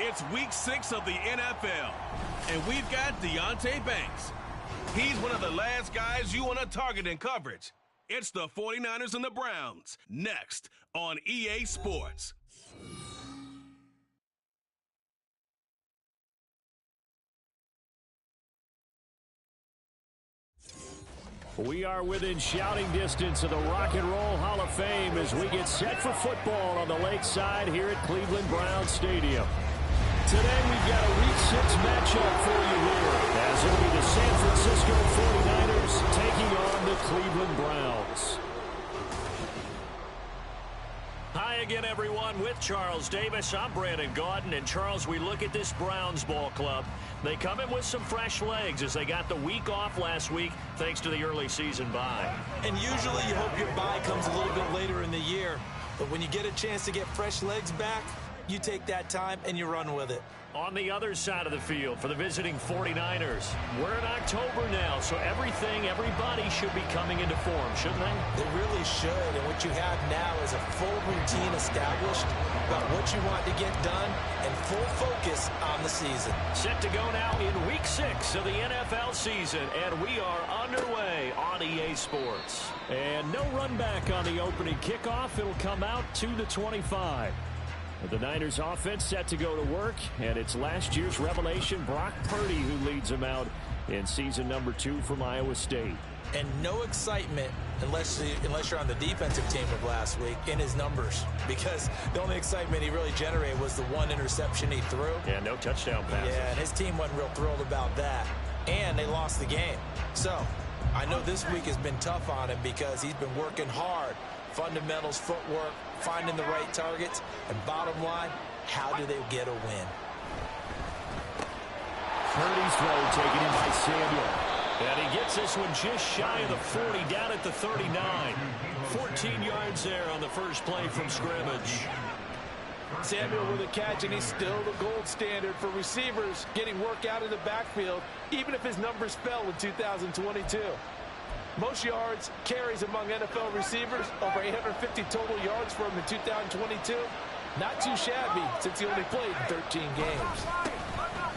It's week 6 of the NFL, and we've got Deonte Banks. He's one of the last guys you want to target in coverage. It's the 49ers and the Browns, next on EA Sports. We are within shouting distance of the Rock and Roll Hall of Fame as we get set for football on the lakeside here at Cleveland Browns Stadium. Today we've got a Week 6 matchup for you here, as it'll be the San Francisco 49ers taking on the Cleveland Browns. Hi again, everyone. With Charles Davis, I'm Brandon Gaudin. And Charles, we look at this Browns ball club. They come in with some fresh legs as they got the week off last week thanks to the early season bye. And usually you hope your bye comes a little bit later in the year. But when you get a chance to get fresh legs back, you take that time and you run with it. On the other side of the field for the visiting 49ers, we're in October now, so everybody should be coming into form, shouldn't they? They really should, and what you have now is a full routine established about what you want to get done and full focus on the season. Set to go now in Week 6 of the NFL season, and we are underway on EA Sports. And no run back on the opening kickoff. It'll come out to the 25. The Niners offense set to go to work, and it's last year's revelation, Brock Purdy, who leads them out in season number 2 from Iowa State. And no excitement unless you're on the defensive team of last week in his numbers, because the only excitement he really generated was the one interception he threw. Yeah, no touchdown passes. Yeah, and his team wasn't real thrilled about that, and they lost the game. So I know this week has been tough on him because he's been working hard. Fundamentals, footwork, finding the right targets, and bottom line, how do they get a win? Purdy's throw taken in by Samuel. And he gets this one just shy of the 40, down at the 39. 14 yards there on the first play from scrimmage. Samuel with a catch, and he's still the gold standard for receivers getting work out in the backfield, even if his numbers fell in 2022. Most yards, carries among NFL receivers, over 850 total yards for him in 2022. Not too shabby since he only played 13 games.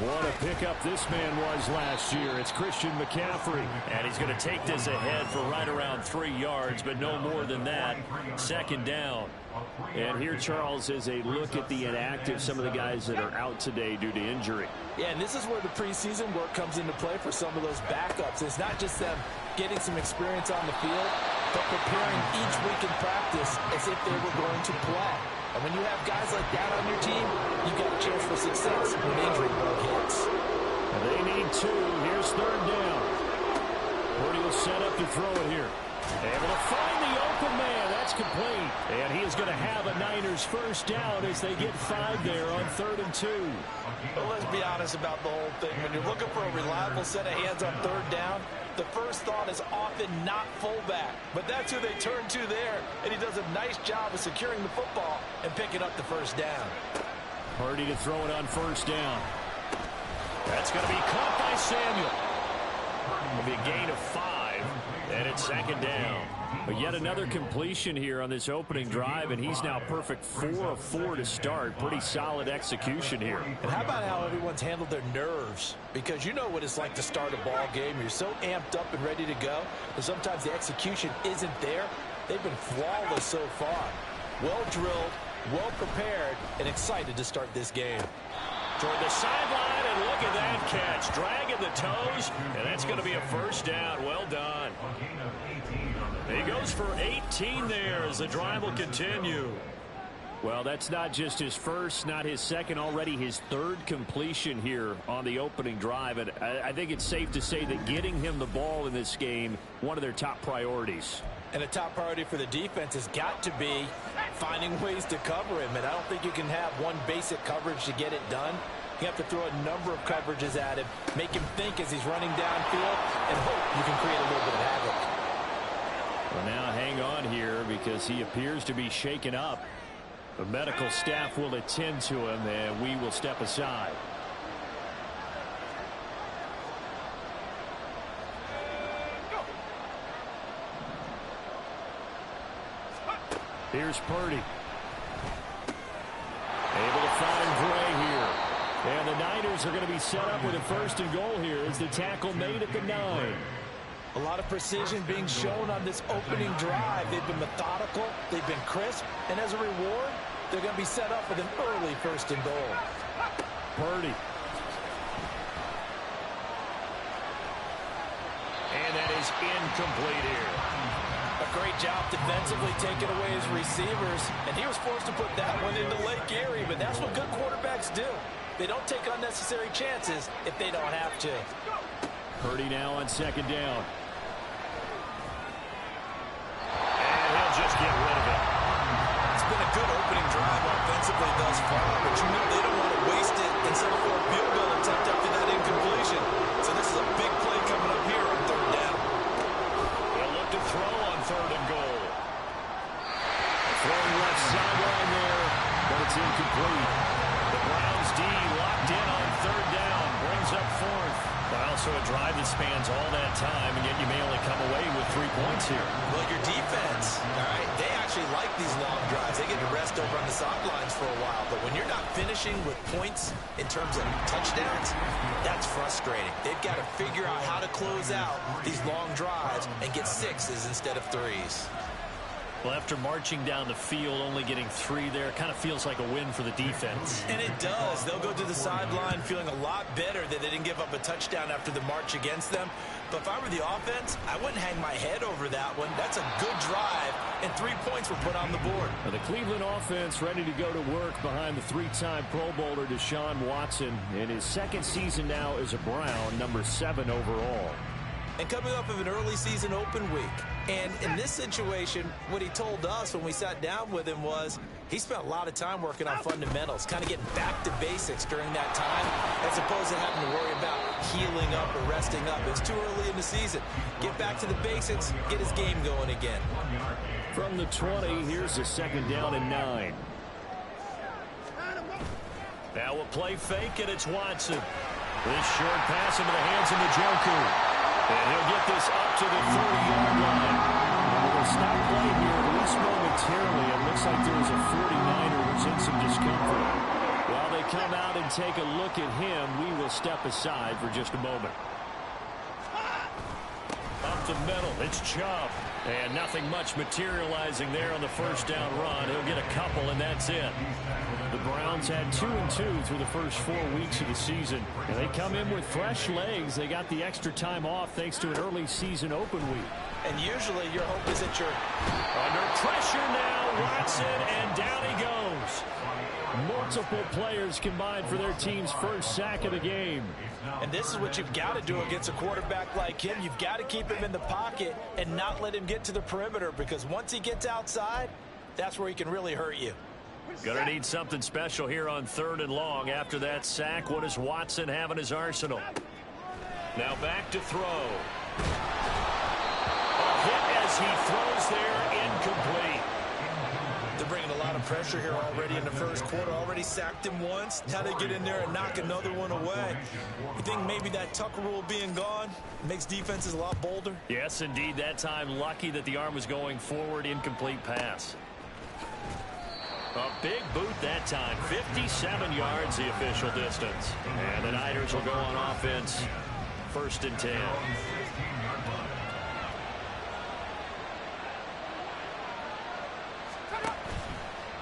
What a pickup this man was last year. It's Christian McCaffrey. And he's going to take this ahead for right around 3 yards, but no more than that. Second down. And here, Charles, is a look at the inactive, some of the guys that are out today due to injury. Yeah, and this is where the preseason work comes into play for some of those backups. It's not just them getting some experience on the field, but preparing each week in practice as if they were going to play. And when you have guys like that on your team, you've got a chance for success when injury bug hits. They need 2. Here's third down. Purdy will set up to throw it here. Able to find the open man. That's complete. And he is going to have a Niners first down as they get 5 there on 3rd and 2. Well, let's be honest about the whole thing. When you're looking for a reliable set of hands on 3rd down, the first thought is often not fullback. But that's who they turn to there, and he does a nice job of securing the football and picking up the first down. Purdy to throw it on first down. That's going to be caught by Samuel. It'll be a gain of 5, and it's second down. But yet another completion here on this opening drive, and he's now perfect 4 of 4 to start. Pretty solid execution here. And how about how everyone's handled their nerves? Because you know what it's like to start a ball game. You're so amped up and ready to go, and sometimes the execution isn't there. They've been flawless so far. Well drilled, well prepared, and excited to start this game. Toward the sideline, and look at that catch. Dragging the toes, and that's going to be a first down. Well done. He goes for 18 there as the drive will continue. Well, that's not just his first, not his second, already his 3rd completion here on the opening drive. And I think it's safe to say that getting him the ball in this game, one of their top priorities. And a top priority for the defense has got to be finding ways to cover him. And I don't think you can have one basic coverage to get it done. You have to throw a number of coverages at him, make him think as he's running downfield, and hope you can create a little bit of havoc. Well, now hang on here because he appears to be shaken up. The medical staff will attend to him, and we will step aside. Here's Purdy. Able to find Gray here. And the Niners are going to be set up with a 1st and goal here as the tackle made at the 9. A lot of precision being shown on this opening drive. They've been methodical, they've been crisp, and as a reward, they're going to be set up with an early 1st and goal. Purdy. And that is incomplete here. A great job defensively taking away his receivers, and he was forced to put that one into Lake Erie, but that's what good quarterbacks do. They don't take unnecessary chances if they don't have to. Purdy now on 2nd down. And he'll just get rid of it. It's been a good opening drive offensively thus far, but you know they don't want to waste it and settle for a field goal attempt after that incompletion. So this is a big play coming up here on 3rd down. They'll look to throw on 3rd and goal. Throwing left sideline there, but it's incomplete. The Browns D locked in on 3rd down, brings up 4th. But also a drive that spans all that time, and yet you may only come away with 3 points here. Well, your defense, all right, they actually like these long drives. They get to rest over on the sidelines for a while. But when you're not finishing with points in terms of touchdowns, that's frustrating. They've got to figure out how to close out these long drives and get 6s instead of 3s. Well, after marching down the field, only getting 3 there, kind of feels like a win for the defense. And it does. They'll go to the sideline feeling a lot better that they didn't give up a touchdown after the march against them. But if I were the offense, I wouldn't hang my head over that one. That's a good drive, and 3 points were put on the board. Now the Cleveland offense ready to go to work behind the 3-time Pro Bowler Deshaun Watson in his 2nd season now as a Brown, number 7 overall. And coming up of an early season open week. And in this situation, what he told us when we sat down with him was he spent a lot of time working on fundamentals, kind of getting back to basics during that time, as opposed to having to worry about healing up or resting up. It's too early in the season. Get back to the basics, get his game going again. From the 20, here's a 2nd down and 9. Now a play fake, and it's Watson. This short pass into the hands of Njoku. And he'll get this up to the 30-yard line. And we'll stop play here, at least momentarily. It looks like there was a 49er who's in some discomfort. While they come out and take a look at him, we will step aside for just a moment. Up the middle, it's Chubb. And nothing much materializing there on the 1st down run. He'll get a couple, and that's it. The Browns had 2-2 through the first 4 weeks of the season. And they come in with fresh legs. They got the extra time off thanks to an early season open week. And usually your hope is that you're under pressure now. Watson, and down he goes. Multiple players combined for their team's first sack of the game. And this is what you've got to do against a quarterback like him. You've got to keep him in the pocket and not let him get to the perimeter, because once he gets outside, that's where he can really hurt you. Gonna need something special here on 3rd and long. After that sack, what does Watson have in his arsenal? Now back to throw. A hit as he throws there, incomplete. They're bringing a lot of pressure here already in the first quarter. Already sacked him once. Now they get in there and knock another one away. You think maybe that Tucker rule being gone makes defenses a lot bolder? Yes, indeed. That time, lucky that the arm was going forward. Incomplete pass. A big boot that time. 57 yards the official distance. And the Niners will go on offense. 1st and 10.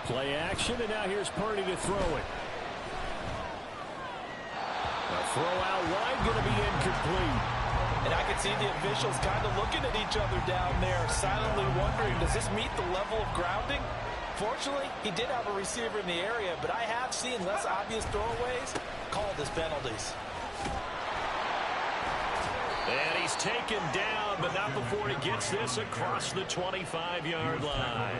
Play action, and now here's Purdy to throw it. A throw out wide, going to be incomplete. And I can see the officials kind of looking at each other down there, silently wondering, does this meet the level of grounding? Fortunately, he did have a receiver in the area, but I have seen less obvious throwaways called as penalties. And he's taken down, but not before he gets this across the 25-yard line.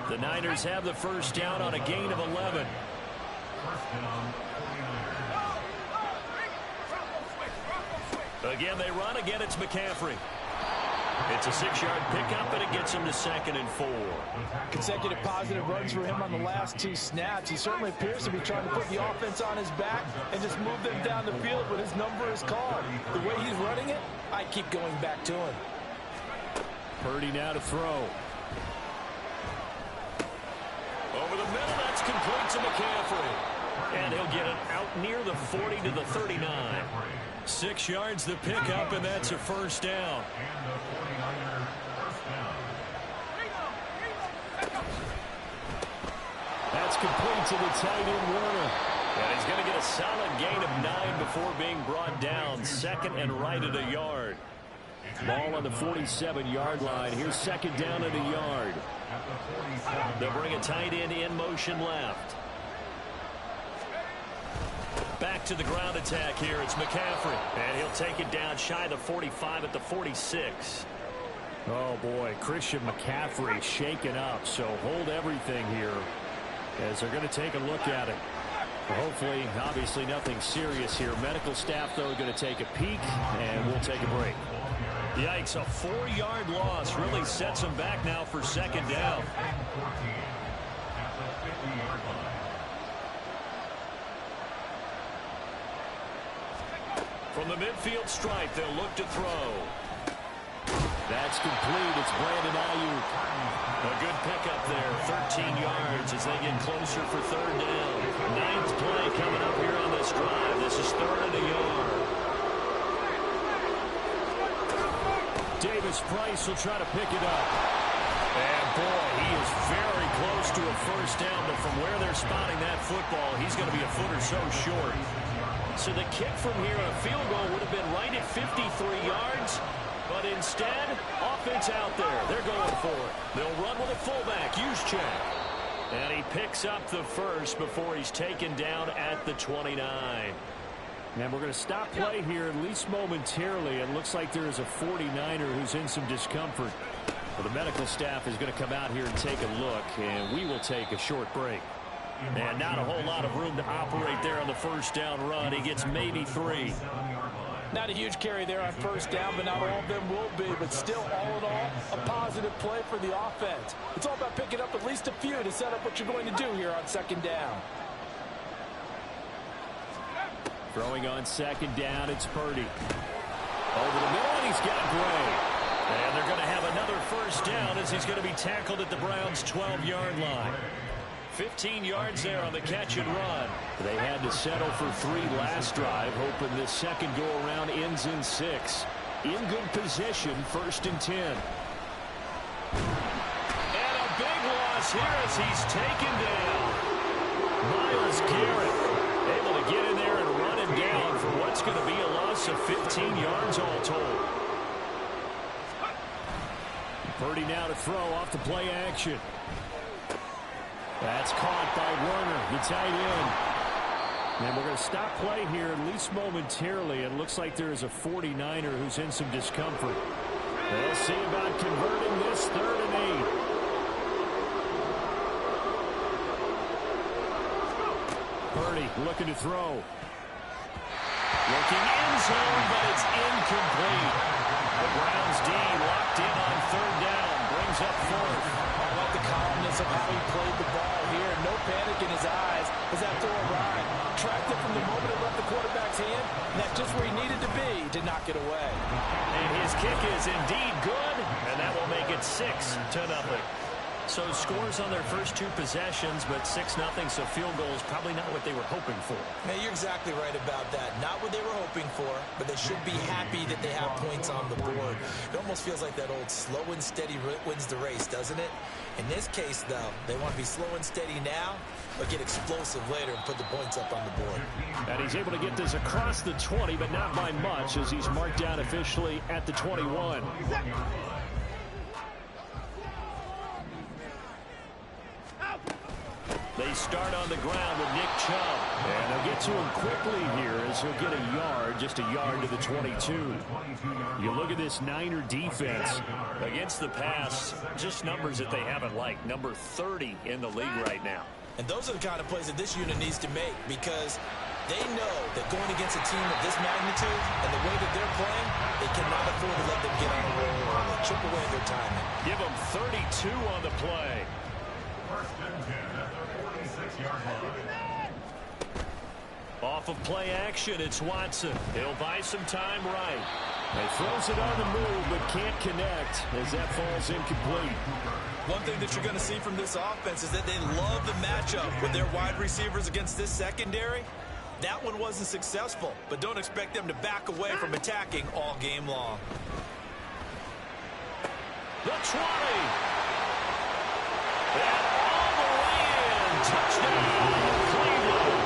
The Niners have the 1st down on a gain of 11. Again, they run. Again, it's McCaffrey. It's a 6-yard pickup, and it gets him to 2nd and 4. Consecutive positive runs for him on the last 2 snaps. He certainly appears to be trying to put the offense on his back and just move them down the field when his number is called. The way he's running it, I keep going back to him. Purdy now to throw. Over the middle, that's complete to McCaffrey. And he'll get it out near the 40 to the 39. 6 yards the pickup, and that's a first down. That's complete to the tight end, Warner. And he's going to get a solid gain of 9 before being brought down. Second and right at a yard. Ball on the 47-yard line. Here's second down at a yard. They'll bring a tight end in motion left. Back to the ground attack here. It's McCaffrey. And he'll take it down shy of the 45 at the 46. Oh, boy. Christian McCaffrey shaken up. So hold everything here as they're going to take a look at it. Hopefully, obviously, nothing serious here. Medical staff, though, going to take a peek, and we'll take a break. Yikes, a 4-yard loss really sets him back now for second down. From the midfield stripe, they'll look to throw. That's complete. It's Brandon Ayuk. A good pickup there. 13 yards as they get closer for third down. 9th play coming up here on this drive. This is third and a yard. Davis Price will try to pick it up. And, boy, he is very close to a first down. But from where they're spotting that football, he's going to be a foot or so short. So the kick from here, a field goal, would have been right at 53 yards. But instead, offense out there. They're going for it. They'll run with a fullback. Juszczyk. And he picks up the first before he's taken down at the 29. And we're going to stop play here, at least momentarily. It looks like there is a 49er who's in some discomfort. Well, the medical staff is going to come out here and take a look, and we will take a short break. And not a whole lot of room to operate there on the first down run. He gets maybe 3. Not a huge carry there on first down, but not all of them will be. But still, all in all, a positive play for the offense. It's all about picking up at least a few to set up what you're going to do here on second down. Throwing on second down, it's Purdy. Over the middle, and he's got Gray. And they're going to have another first down as he's going to be tackled at the Browns' 12-yard line. 15 yards there on the catch and run. They had to settle for 3 last drive, hoping this second go-around ends in 6. In good position, first and 10. And a big loss here as he's taken down. Myles Garrett able to get in there and run him down for what's going to be a loss of 15 yards all told. Purdy now to throw off the play action. That's caught by Werner, the tight end. And we're going to stop play here, at least momentarily. It looks like there is a 49er who's in some discomfort. They'll see about converting this third and 8. Purdy looking to throw. Looking end zone, but it's incomplete. The Browns D locked in on third down. Brings up fourth. I like the calmness of how he played the ball here. No panic in his eyes as that throw arrived. Tracked it from the moment it left the quarterback's hand. And that's just where he needed to be to knock it away. And his kick is indeed good. And that will make it 6-0. So scores on their first 2 possessions, but 6-0, so field goal is probably not what they were hoping for. Now, you're exactly right about that. Not what they were hoping for, but they should be happy that they have points on the board. It almost feels like that old slow and steady wins the race, doesn't it? In this case, though, they want to be slow and steady now, but get explosive later and put the points up on the board. And he's able to get this across the 20, but not by much, as he's marked down officially at the 21. They start on the ground with Nick Chubb. And they'll get to him quickly here as he'll get a yard, just a yard to the 22. You look at this Niner defense. Against the pass, just numbers that they haven't liked. Number 30 in the league right now. And those are the kind of plays that this unit needs to make, because they know that going against a team of this magnitude and the way that they're playing, they cannot afford to let them get on a roll or chip away their timing. Give them 32 on the play. First and 10 at the 46-yard line. Off of play action, it's Watson. He'll buy some time right. He throws it on the move, but can't connect as that falls incomplete. One thing that you're going to see from this offense is that they love the matchup with their wide receivers against this secondary. That one wasn't successful, but don't expect them to back away from attacking all game long. The 20. And all the way in. Touchdown, Cleveland.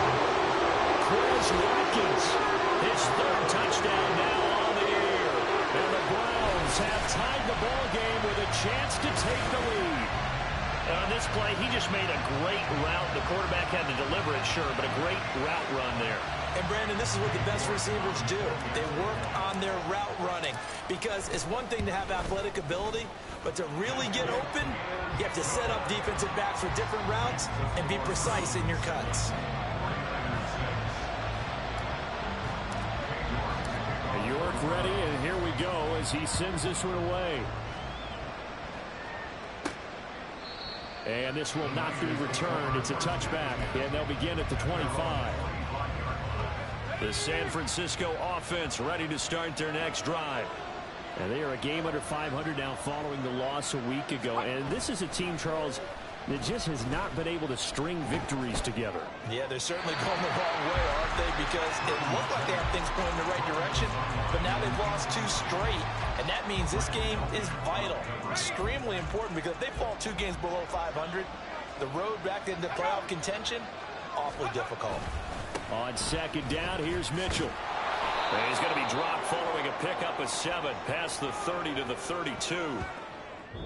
Chris Watkins, his third touchdown now on the air. And the Browns have tied the ball game with a chance to take the lead. On this play, he just made a great route. The quarterback had to deliver it, sure, but a great route run there. And, Brandon, this is what the best receivers do. They work on their route running because it's one thing to have athletic ability, but to really get open, you have to set up defensive backs with different routes and be precise in your cuts. York ready, and here we go as he sends this one away. And this will not be returned. It's a touchback, and they'll begin at the 25. The San Francisco offense ready to start their next drive. And they are a game under 500 now following the loss a week ago. And this is a team, Charles, that just has not been able to string victories together. Yeah, they're certainly going the wrong way, aren't they? Because it looked like they had things going in the right direction, but now they've lost 2 straight. And that means this game is vital, extremely important, because if they fall 2 games below 500, the road back into playoff contention, awfully difficult. On second down, here's Mitchell. And he's going to be dropped following a pickup of 7 past the 30 to the 32.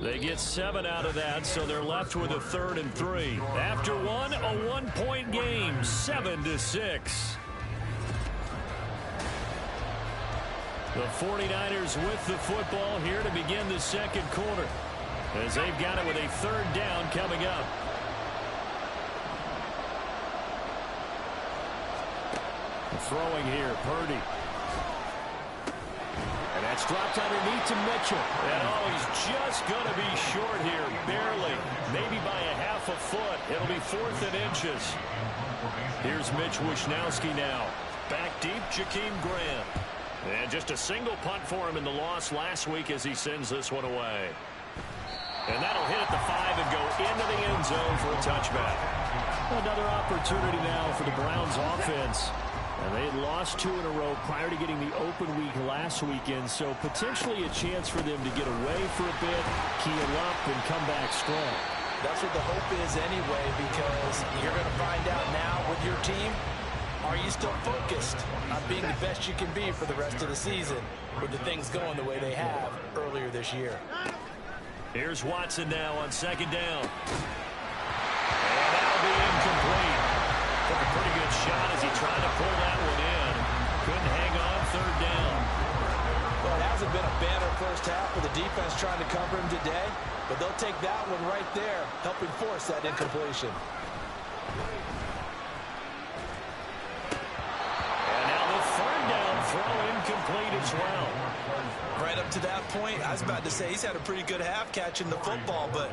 They get 7 out of that, so they're left with a 3rd and 3. After one, a 1-point game, 7-6. The 49ers with the football here to begin the second quarter, as they've got it with a 3rd down coming up. Throwing here, Purdy. And that's dropped underneath to Mitchell. And he's just going to be short here, barely. Maybe by a half a foot. It'll be 4th and inches. Here's Mitch Wishnowski now. Back deep, Jakeem Grant. And just a single punt for him in the loss last week as he sends this one away. And that'll hit at the 5 and go into the end zone for a touchback. Another opportunity now for the Browns offense. And they had lost 2 in a row prior to getting the open week last weekend, so potentially a chance for them to get away for a bit, keel up, and come back strong. That's what the hope is anyway, because you're going to find out now with your team, are you still focused on being the best you can be for the rest of the season with the things going the way they have earlier this year. Here's Watson now on second down. And that'll be incomplete. Took a pretty good shot as he tried to pull that one in. Couldn't hang on 3rd down. Well, it hasn't been a banner first half with the defense trying to cover him today, but they'll take that one right there, helping force that incompletion. And now the 3rd down throw incomplete as well. Right up to that point, I was about to say he's had a pretty good half catching the football, but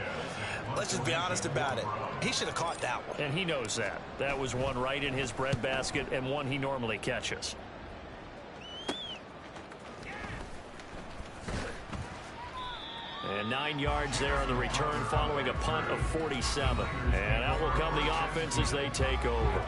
let's just be honest about it. He should have caught that one. And he knows that. That was one right in his breadbasket and one he normally catches. And 9 yards there on the return following a punt of 47. And out will come the offense as they take over.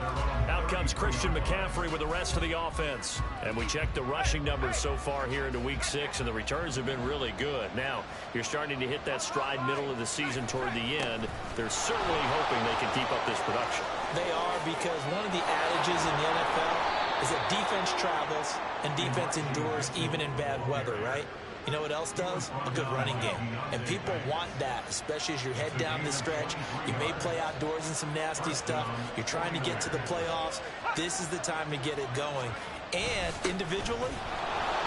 Out comes Christian McCaffrey with the rest of the offense. And we check the rushing numbers so far here into week 6, and the returns have been really good. Now, you're starting to hit that stride middle of the season toward the end. They're certainly hoping they can keep up this production. They are, because one of the adages in the NFL is that defense travels and defense endures even in bad weather, right? You know what else does? A good running game. And people want that, especially as you head down the stretch. You may play outdoors in some nasty stuff. You're trying to get to the playoffs. This is the time to get it going. And individually,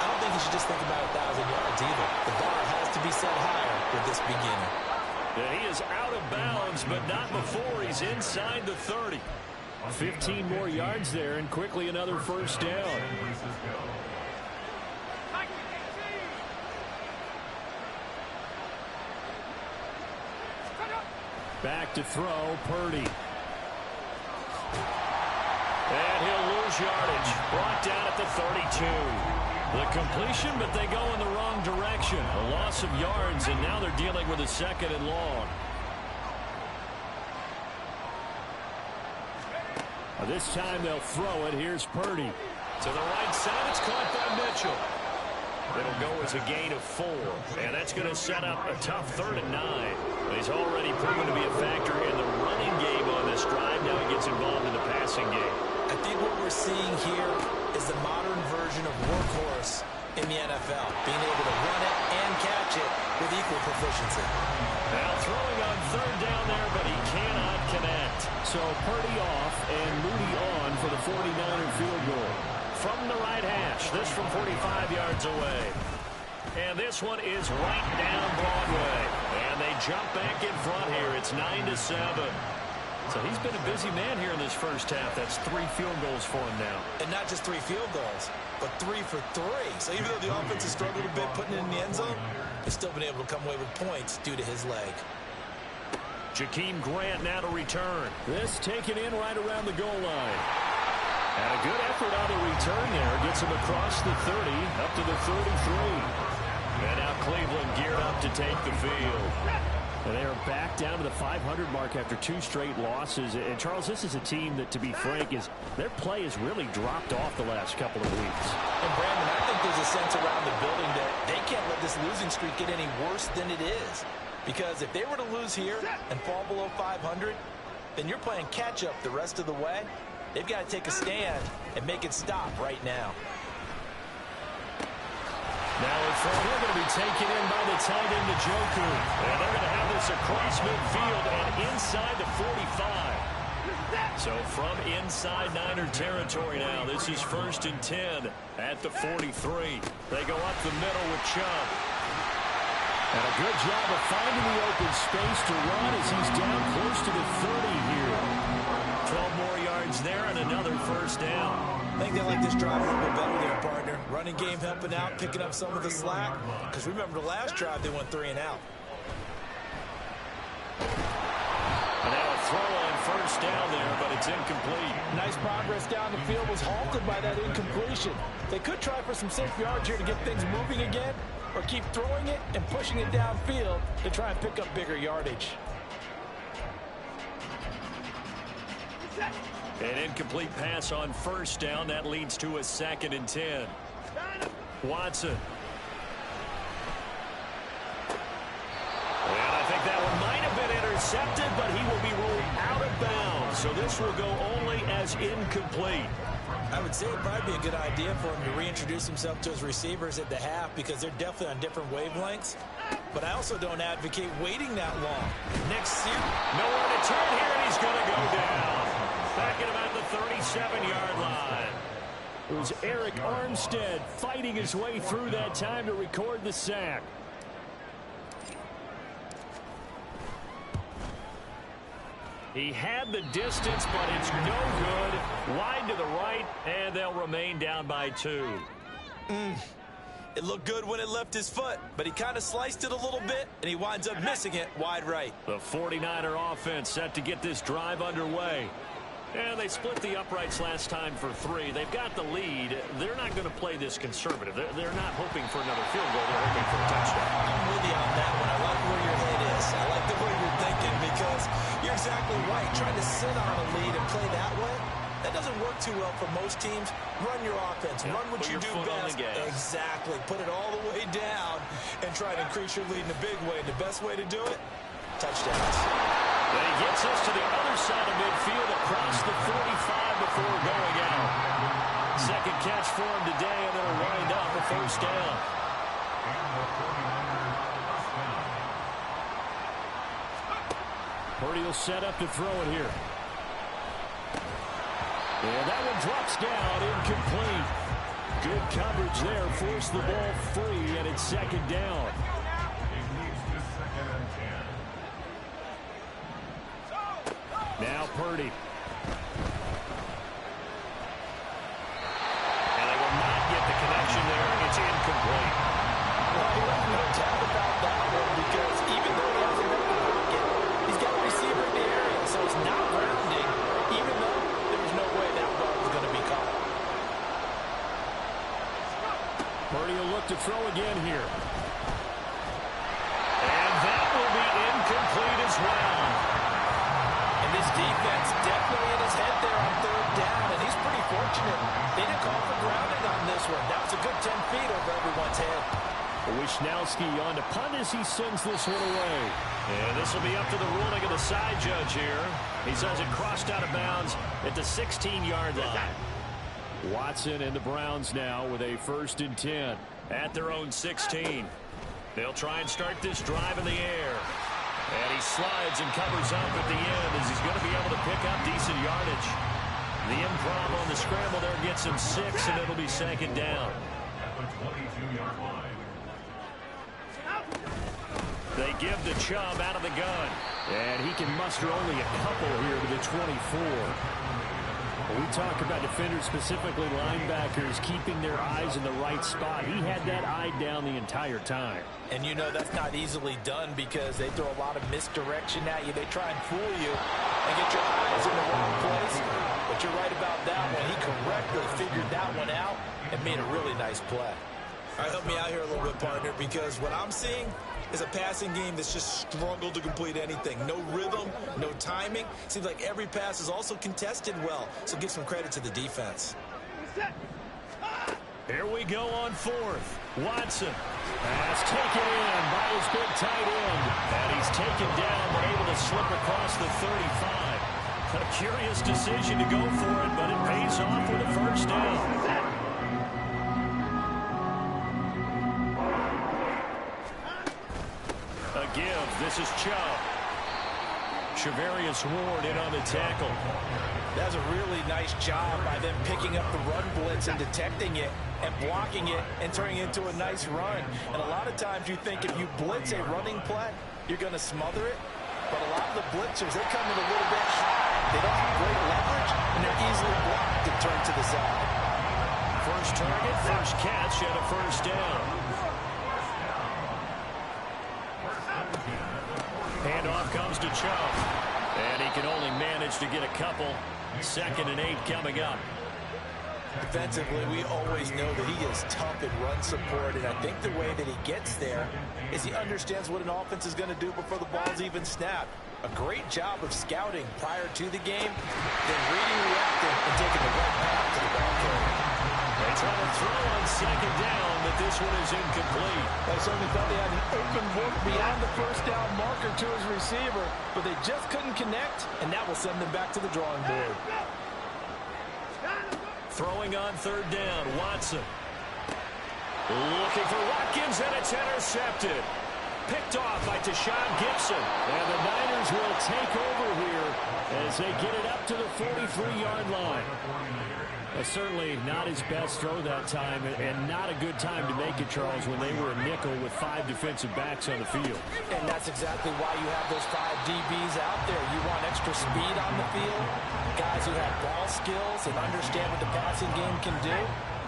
I don't think you should just think about 1,000 yards either. The bar has to be set higher with this beginning. And he is out of bounds, but not before he's inside the 30. 15 more yards there, and quickly another first down. Back to throw, Purdy. And he'll lose yardage. Brought down at the 32. The completion, but they go in the wrong direction. A loss of yards, and now they're dealing with a 2nd and long. This time they'll throw it. Here's Purdy. To the right side, it's caught by Mitchell. It'll go as a gain of 4, and that's going to set up a tough 3rd and 9. He's already proven to be a factor in the running game on this drive. Now he gets involved in the passing game. I think what we're seeing here is the modern version of workhorse in the NFL, being able to run it and catch it with equal proficiency. Now throwing on 3rd down there, but he cannot connect. So Purdy off and Moody on for the 49er field goal. From the right hash, this from 45 yards away. And this one is right down Broadway. And they jump back in front here. It's 9-7. So he's been a busy man here in this first half. That's 3 field goals for him now. And not just 3 field goals, but 3 for 3. So even though the offense has struggled a bit putting it in the end zone, they've still been able to come away with points due to his leg. Jakeem Grant now to return. This taken in right around the goal line. And a good effort on the return there. Gets him across the 30, up to the 33. And now Cleveland geared up to take the field. And they are back down to the 500 mark after 2 straight losses. And, Charles, this is a team that, to be frank, their play has really dropped off the last couple of weeks. And, Brandon, I think there's a sense around the building that they can't let this losing streak get any worse than it is. Because if they were to lose here and fall below 500, then you're playing catch-up the rest of the way. They've got to take a stand and make it stop right now. Now in front, they're going to be taken in by the tight end, Njoku. And they're going to have this across midfield and inside the 45. So from inside Niner territory now, this is 1st and 10 at the 43. They go up the middle with Chubb. And a good job of finding the open space to run as he's down close to the 30 here. 12 more yards there and another 1st down. I think they like this drive a little bit better there, partner. Running game helping out, picking up some of the slack. Because remember the last drive, they went 3 and out. And now a throw on 1st down there, but it's incomplete. Nice progress down the field, was halted by that incompletion. They could try for some safe yards here to get things moving again, or keep throwing it and pushing it downfield to try and pick up bigger yardage. An incomplete pass on 1st down. That leads to a 2nd and 10. Watson. And I think that one might have been intercepted, but he will be ruled out of bounds. So this will go only as incomplete. I would say it'd probably be a good idea for him to reintroduce himself to his receivers at the half because they're definitely on different wavelengths. But I also don't advocate waiting that long. Next year, nowhere to turn here, and he's going to go down. Back at about the 37-yard line. It was Eric Armstead fighting his way through that time to record the sack. He had the distance, but it's no good. Wide to the right, and they'll remain down by 2. It looked good when it left his foot, but he kind of sliced it a little bit, and he winds up missing it wide right. The 49er offense set to get this drive underway. And they split the uprights last time for 3. They've got the lead. They're not going to play this conservative. They're not hoping for another field goal. They're hoping for a touchdown. I'm with you on that one. I like where your head is. I like the way you're thinking because you're exactly right. Trying to sit on a lead and play that way, that doesn't work too well for most teams. Run your offense. Run what you do best. Exactly. Put it all the way down and try to increase your lead in a big way. The best way to do it, touchdowns. And he gets us to the other side of midfield across the 45 before going out. Second catch for him today, and it'll wind up a 1st down. Purdy will set up to throw it here. And that one drops down, incomplete. Good coverage there, forced the ball free, and it's 2nd down. Now Purdy. And they will not get the connection there. It's incomplete. Well, there's no doubt about that one because even though he hasn't got the pocket, he's got a receiver in the area, so it's not grounding, even though there's no way that ball is going to be caught. again here. And that will be incomplete as well. And this defense definitely in his head there on third down, and he's pretty fortunate. They didn't call for grounding on this one. That was a good 10 feet over everyone's head. Wishnowski on to punt as he sends this one away. And this will be up to the ruling of the side judge here. He says it crossed out of bounds at the 16-yard line. Watson and the Browns now with a 1st and 10. At their own 16. They'll try and start this drive in the air. And he slides and covers up at the end as he's going to be able to pick up decent yardage. The improv on the scramble there gets him 6, and it'll be 2nd down. At the 22-yard line. They give to Chubb out of the gun. And he can muster only a couple here to the 24. When we talk about defenders, specifically linebackers, keeping their eyes in the right spot. He had that eye down the entire time. And you know that's not easily done because they throw a lot of misdirection at you. They try and fool you and get your eyes in the wrong place. But you're right about that one. He correctly figured that one out and made a really nice play. All right, help me out here a little bit, partner, because what I'm seeing is a passing game that's just struggled to complete anything. No rhythm, no timing. Seems like every pass is also contested well, so give some credit to the defense. Here we go on 4th. Watson. Pass taken in by his big tight end. And he's taken down but able to slip across the 35. A curious decision to go for it, but it pays off with a 1st down. A give. This is Chubb. Shavarius Ward in on the tackle. That's a really nice job by them picking up the run blitz and detecting it and blocking it and turning it into a nice run. And a lot of times you think if you blitz a running play, you're going to smother it. But a lot of the blitzers, they come in a little bit high. They don't have great leverage, and they're easily blocked and turned to the side. First target, first catch, and a 1st down. Handoff comes to Chubb. And he can only manage to get a couple. 2nd and 8 coming up. Defensively, we always know that he is tough in run support, and I think the way that he gets there is he understands what an offense is going to do before the ball's even snapped. A great job of scouting prior to the game, then reading, reacting, and taking the right path to the ball carrier. They try to throw on 2nd down, but this one is incomplete. They certainly thought they had an open look beyond the 1st down marker to his receiver, but they just couldn't connect, and that will send them back to the drawing board. Throwing on 3rd down, Watson. Looking for Watkins, and it's intercepted. Picked off by Tashawn Gibson. And the Niners will take over here as they get it up to the 43-yard line. Certainly not his best throw that time, and not a good time to make it, Charles, when they were a nickel with 5 defensive backs on the field. And that's exactly why you have those 5 DBs out there. You want extra speed on the field, guys who have ball skills and understand what the passing game can do,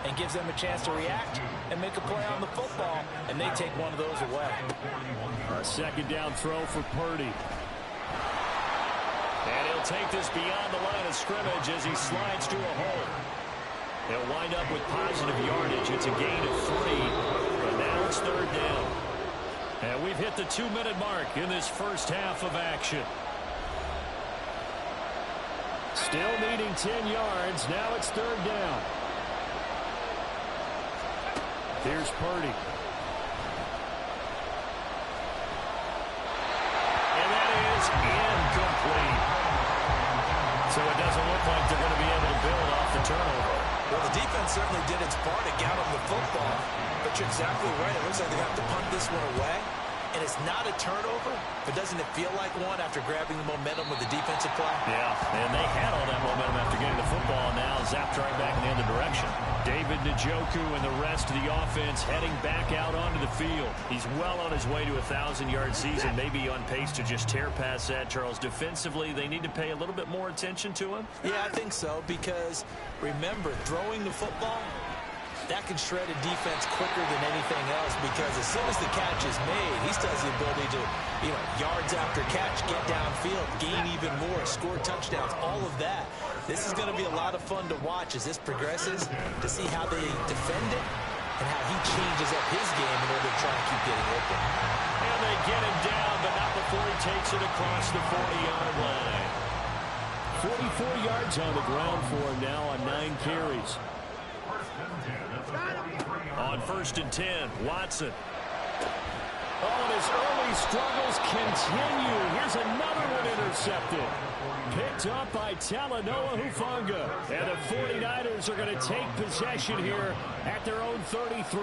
and gives them a chance to react and make a play on the football, and they take one of those away. A 2nd down throw for Purdy. And he'll take this beyond the line of scrimmage as he slides to a hole. They'll wind up with positive yardage. It's a gain of 3, but now it's 3rd down. And we've hit the 2-minute mark in this first half of action. Still needing 10 yards. Now it's 3rd down. Here's Purdy. And that is incomplete. So it doesn't look like they're going to be able to build off the turnover. Well, the defense certainly did its part to get on the football. But you're exactly right. It looks like they have to punt this one away. And it's not a turnover, but doesn't it feel like one after grabbing the momentum with the defensive play? Yeah, and they had all that momentum after getting the football, and now zapped right back in the other direction. David Njoku and the rest of the offense heading back out onto the field. He's well on his way to a 1,000-yard season, maybe on pace to just tear past that, Charles. Defensively, they need to pay a little bit more attention to him. Yeah, I think so, because remember, throwing the football, that can shred a defense quicker than anything else, because as soon as the catch is made, he still has the ability to, yards after catch, get downfield, gain even more, score touchdowns, all of that. This is going to be a lot of fun to watch as this progresses, to see how they defend it and how he changes up his game in order to try and keep getting open. And they get him down, but not before he takes it across the 40-yard line. 44 yards on the ground for him now on 9 carries. On 1st and 10, Watson. Oh, and his early struggles continue. Here's another one intercepted. Picked up by Talanoa Hufanga. And the 49ers are going to take possession here at their own 33.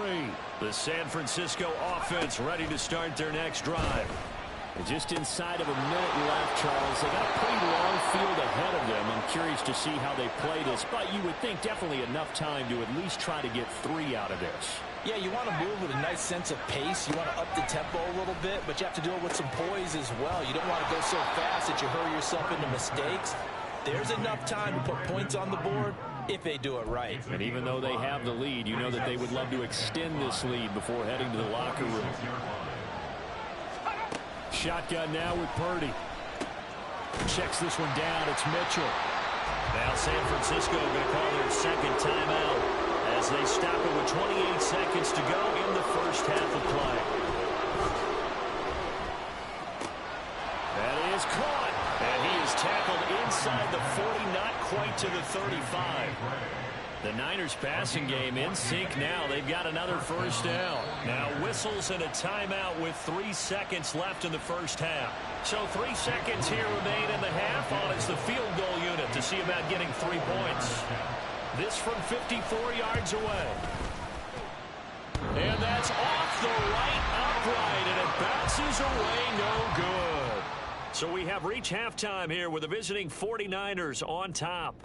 The San Francisco offense ready to start their next drive. And just inside of a minute left, Charles. They got a pretty long field ahead of them. I'm curious to see how they play this, but you would think definitely enough time to at least try to get 3 out of this. Yeah, you want to move with a nice sense of pace. You want to up the tempo a little bit, but you have to do it with some poise as well. You don't want to go so fast that you hurry yourself into mistakes. There's enough time to put points on the board if they do it right. And even though they have the lead, you know that they would love to extend this lead before heading to the locker room. Shotgun now with Purdy. Checks this one down. It's Mitchell. Now San Francisco going to call their second timeout as they stop it with 28 seconds to go in the first half of play. That is caught. And he is tackled inside the 40, not quite to the 35. The Niners passing game in sync now. They've got another first down. Now whistles and a timeout with 3 seconds left in the first half. So 3 seconds here remain in the half on as the field goal unit to see about getting 3 points. This from 54 yards away. And that's off the right upright, and it bounces away no good. So we have reached halftime here with the visiting 49ers on top.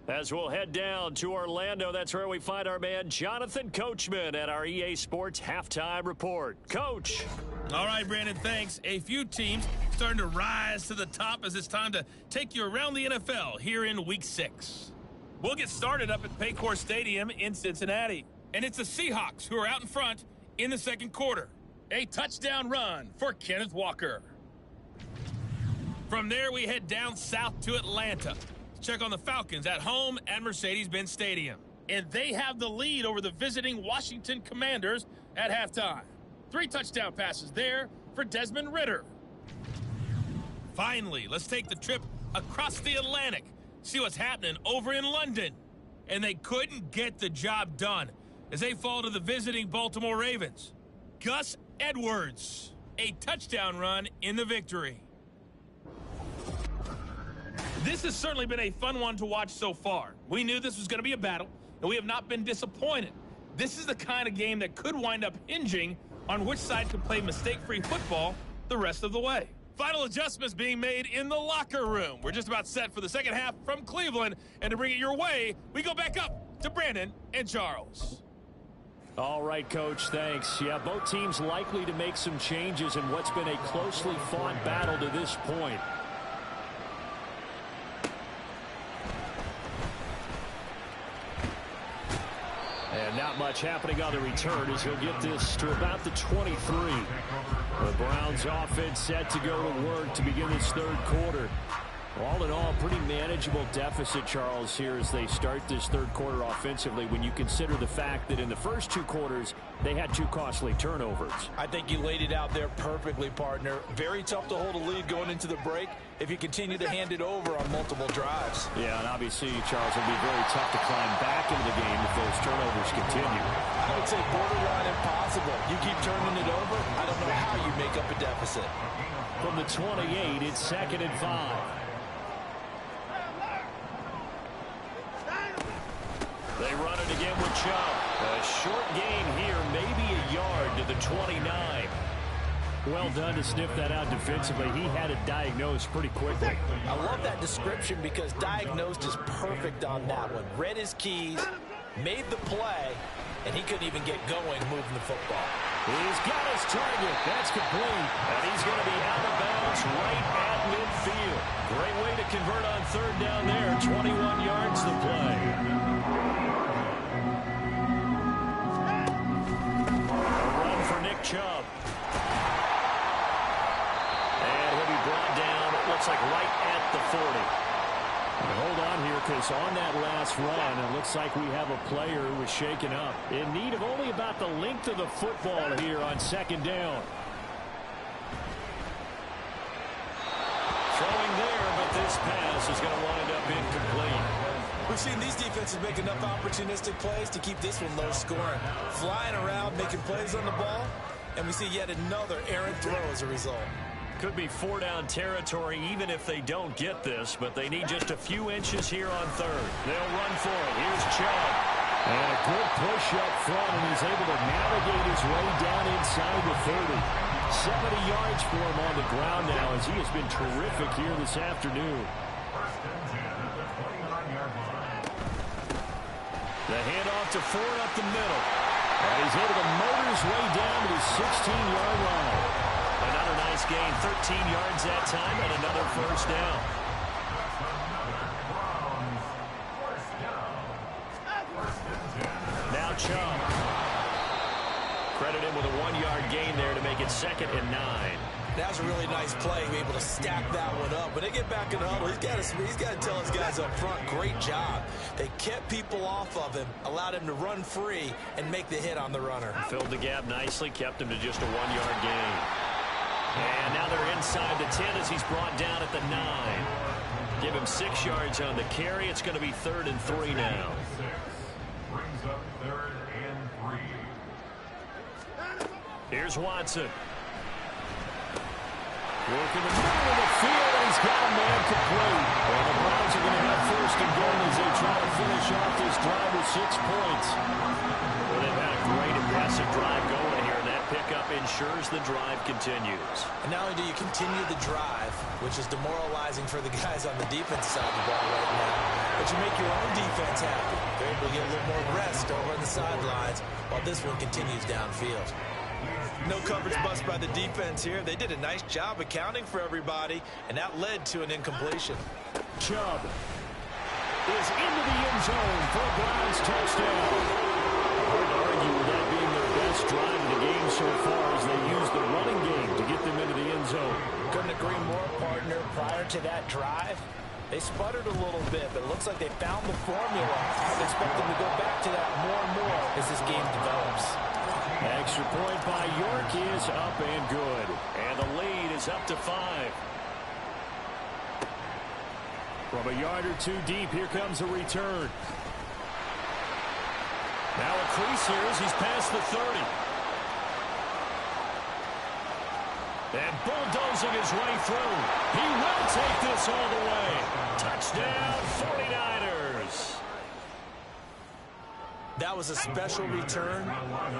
As we'll head down to Orlando, that's where we find our man Jonathan Coachman at our EA Sports Halftime Report. Coach. All right, Brandon, thanks. A few teams starting to rise to the top as it's time to take you around the NFL here in Week 6. We'll get started up at Paycor Stadium in Cincinnati. And it's the Seahawks who are out in front in the second quarter. A touchdown run for Kenneth Walker. From there, we head down south to Atlanta. Check on the Falcons at home at Mercedes-Benz Stadium. And they have the lead over the visiting Washington Commanders at halftime. 3 touchdown passes there for Desmond Ridder. Finally, let's take the trip across the Atlantic. See what's happening over in London. And they couldn't get the job done as they fall to the visiting Baltimore Ravens. Gus Edwards, a touchdown run in the victory. This has certainly been a fun one to watch so far. We knew this was going to be a battle, and we have not been disappointed. This is the kind of game that could wind up hinging on which side can play mistake-free football the rest of the way. Final adjustments being made in the locker room. We're just about set for the second half from Cleveland, and to bring it your way, we go back up to Brandon and Charles. All right, Coach, thanks. Yeah, both teams likely to make some changes in what's been a closely fought battle to this point. And not much happening on the return as he'll get this to about the 23. The Browns offense set to go to work to begin this third quarter. All in all, pretty manageable deficit, Charles, here as they start this third quarter offensively when you consider the fact that in the first 2 quarters, they had 2 costly turnovers. I think you laid it out there perfectly, partner. Very tough to hold a lead going into the break if you continue to hand it over on multiple drives. Yeah, and obviously, Charles, it'll be very tough to climb back into the game if those turnovers continue. I would say borderline impossible. You keep turning it over, I don't know how you make up a deficit. From the 28, it's 2nd and 5. They run it again with Chubb. A short gain here, maybe a yard to the 29. Well done to sniff that out defensively. He had it diagnosed pretty quickly. I love that description because diagnosed is perfect on that one. Read his keys, made the play, and he couldn't even get going moving the football. He's got his target. That's complete. And he's going to be out of bounds right at midfield. Great way to convert on third down there. 21 yards to play. Chubb. And he'll be brought down, it looks like right at the 40. Hold on here, because on that last run, it looks like we have a player who was shaken up. In need of only about the length of the football here on second down. Throwing there, but this pass is going to wind up incomplete. We've seen these defenses make enough opportunistic plays to keep this one low scoring. Flying around, making plays on the ball, and we see yet another errant throw as a result. Could be 4-down territory even if they don't get this, but they need just a few inches here on third. They'll run for it. Here's Chubb. And a good push up front, and he's able to navigate his way down inside the 30. 70 yards for him on the ground now, as he has been terrific here this afternoon. The handoff to Ford up the middle. And he's able to motor his way down to the 16-yard line. Another nice gain, 13 yards that time, and another first down. Now Chubb. Credit him with a 1-yard gain there to make it 2nd and 9. That was a really nice play, be able to stack that one up. When they get back in the huddle, he's got to tell his guys up front, great job. They kept people off of him, allowed him to run free, and make the hit on the runner. Filled the gap nicely, kept him to just a 1-yard gain. And now they're inside the 10 as he's brought down at the 9. Give him 6 yards on the carry. It's going to be 3rd and 3 now. Brings up 3rd and 3. Here's Watson. Working the middle of the field, and he's got a man complete. Well, the Browns are going to have 1st and goal as they try to finish off this drive with 6 points. Well, they've had a great, impressive drive going here, and that pickup ensures the drive continues. And not only do you continue the drive, which is demoralizing for the guys on the defense side of the ball right now, but you make your own defense happy. They're able to get a little more rest over on the sidelines while this one continues downfield. No coverage bust by the defense here. They did a nice job accounting for everybody, and that led to an incompletion. Chubb is into the end zone for a Browns touchdown. Hard to argue with that being their best drive of the game so far as they use the running game to get them into the end zone. Couldn't agree more, partner. Prior to that drive, they sputtered a little bit, but it looks like they found the formula. I expect them to go back to that more and more as this game develops. Extra point by York is up and good. And the lead is up to 5. From a yard or two deep, here comes a return. Now a crease here as he's past the 30. And bulldozing his way through. He will take this all the way. Touchdown, 49ers. That was a special return,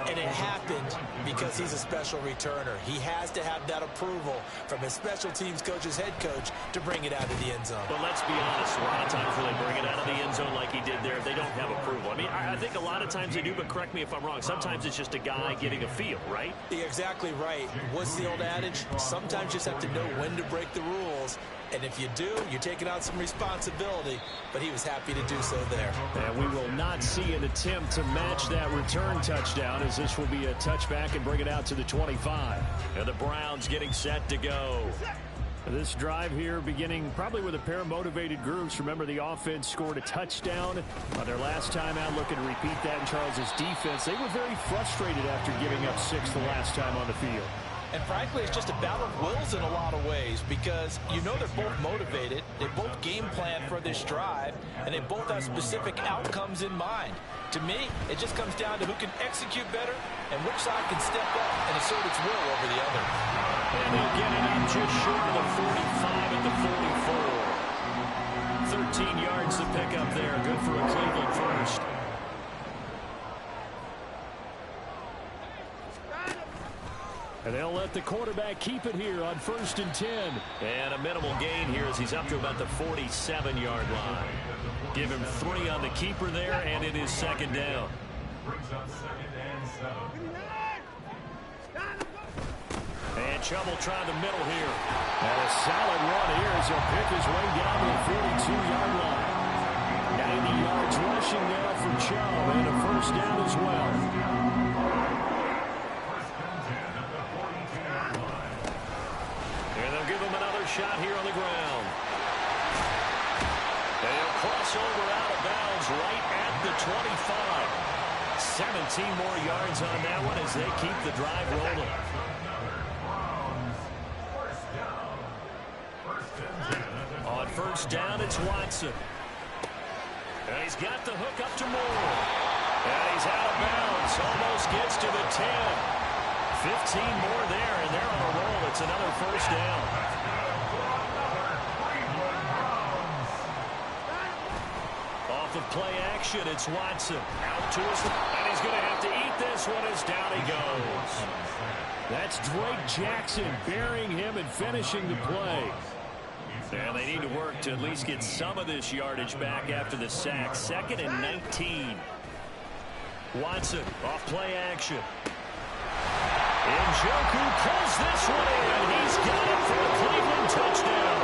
and it happened because he's a special returner. He has to have that approval from his special teams coach's head coach to bring it out of the end zone. But let's be honest, a lot of times when they bring it out of the end zone like he did there, they don't have approval. I mean, I think a lot of times they do, but correct me if I'm wrong. Sometimes it's just a guy getting a feel, right? You're exactly right. What's the old adage? Sometimes you just have to know when to break the rules. And if you do, you're taking out some responsibility. But he was happy to do so there. And we will not see an attempt to match that return touchdown, as this will be a touchback and bring it out to the 25. And the Browns getting set to go. This drive here beginning probably with a pair of motivated groups. Remember, the offense scored a touchdown on their last time out, looking to repeat that in Charles's defense. They were very frustrated after giving up 6 the last time on the field. And frankly, it's just a battle of wills in a lot of ways, because you know they're both motivated, they both game plan for this drive, and they both have specific outcomes in mind. To me, it just comes down to who can execute better and which side can step up and assert its will over the other. And they'll get it up just short of the 45 at the 44. 13 yards to pick up there. Good for a Cleveland first. And they'll let the quarterback keep it here on 1st and 10. And a minimal gain here as he's up to about the 47-yard line. Give him 3 on the keeper there, and it is 2nd down. Brings up 2nd and 7. And Chubb will try the middle here. And a solid run here as he'll pick his way down to the 42-yard line. 90 yards rushing now for Chubb, and a first down as well. And they'll give him another shot here on the ground. And this over out of bounds right at the 25. 17 more yards on that one as they keep the drive rolling. On first down, it's Watson. And he's got the hook up to Moore. And he's out of bounds. Almost gets to the 10. 15 more there, and they're on a roll. It's another first down. Off of play action, it's Watson. Out to his, and he's going to have to eat this one as down he goes. That's Drake Jackson burying him and finishing the play. And they need to work to at least get some of this yardage back after the sack. 2nd and 19. Watson off play action. Njoku pulls this one in. He's got it for a Cleveland touchdown.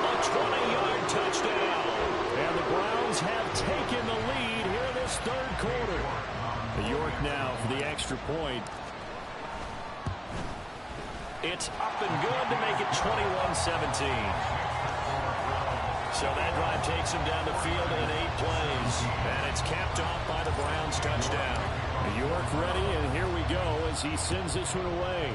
A 20-yard touchdown. And the Browns have taken the lead here in this third quarter. York now for the extra point. It's up and good to make it 21-17. So that drive takes him down the field in 8 plays. And it's capped off by the Browns touchdown. York ready, and here we go as he sends this one away.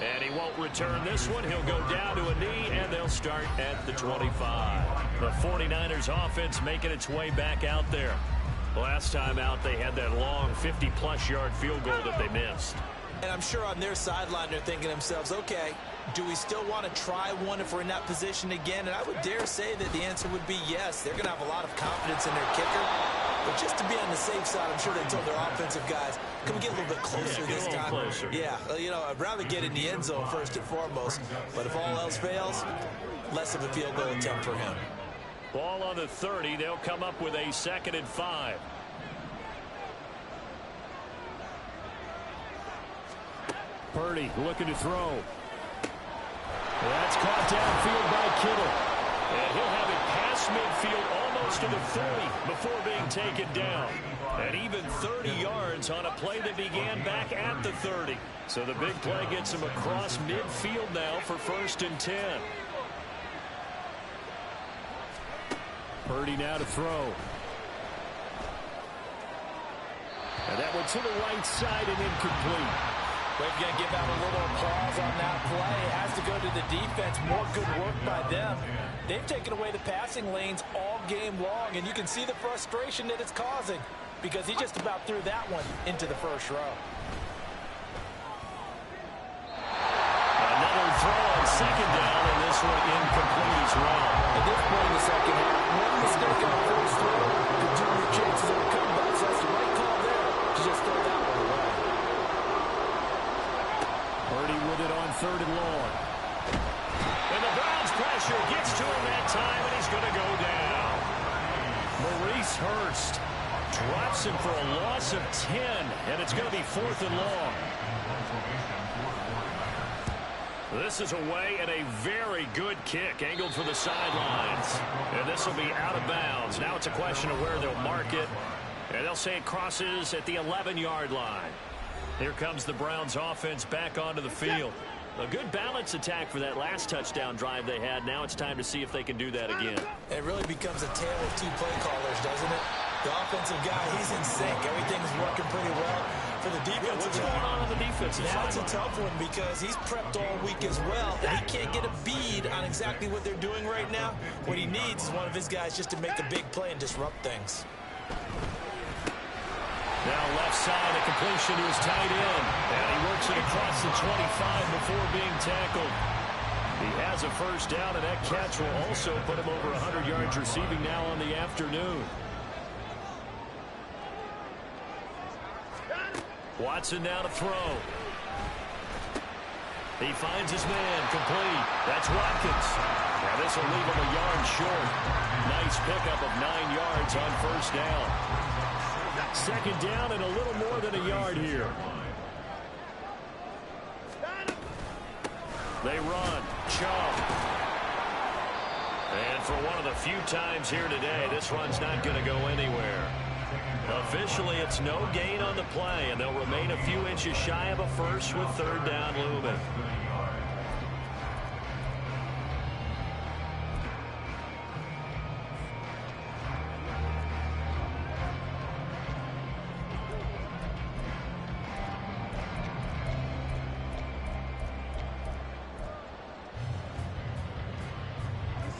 And he won't return this one. He'll go down to a knee, and they'll start at the 25. The 49ers offense making its way back out there. Last time out, they had that long 50-plus yard field goal that they missed. And I'm sure on their sideline they're thinking to themselves, okay, do we still want to try one if we're in that position again? And I would dare say that the answer would be yes. They're going to have a lot of confidence in their kicker. But just to be on the safe side, I'm sure they told their offensive guys, can we get a little bit closer this time? Closer. Yeah, you know, I'd rather get in the end zone first and foremost. But if all else fails, less of a field goal attempt for him. Ball on the 30. They'll come up with a 2nd and 5. Purdy looking to throw. That's caught downfield by Kittle. And he'll have it past midfield almost to the 40 before being taken down. And even 30 yards on a play that began back at the 30. So the big play gets him across midfield now for 1st and 10. Purdy now to throw. And that one to the right side and incomplete. We've got to give out a little applause on that play. It has to go to the defense. More good work by them. They've taken away the passing lanes all game long, and you can see the frustration that it's causing because he just about threw that one into the first row. Another throw on 2nd down, and this one incomplete as well. At this point in the second half, one mistake on the first throw could do your chances of a comeback. So that's the right call there to just throw that one away. Purdy with it on 3rd and long. And the Browns pressure gets to him that time, and he's going to go down. Maurice Hurst drops him for a loss of 10, and it's going to be 4th and long. This is away and a very good kick angled for the sidelines. And this will be out of bounds. Now it's a question of where they'll mark it. And they'll say it crosses at the 11-yard line. Here comes the Browns offense back onto the field. A good balance attack for that last touchdown drive they had. Now it's time to see if they can do that again. It really becomes a tale of 2 play callers, doesn't it? The offensive guy, he's in sync. Everything's working pretty well. For the defensive What's going on the defensive side? Now it's a tough one because he's prepped all week as well, and he can't get a bead on exactly what they're doing right now. What he needs is one of his guys just to make a big play and disrupt things. Now left side, a completion to his tight end. And he works it across the 25 before being tackled. He has a first down, and that catch will also put him over 100 yards receiving now on the afternoon. Watson now to throw. He finds his man, complete. That's Watkins. Now this will leave him a yard short. Nice pickup of 9 yards on first down. 2nd down and a little more than a yard here. They run. Chubb. And for one of the few times here today, this run's not going to go anywhere. Officially, it's no gain on the play, and they'll remain a few inches shy of a first with 3rd down looming.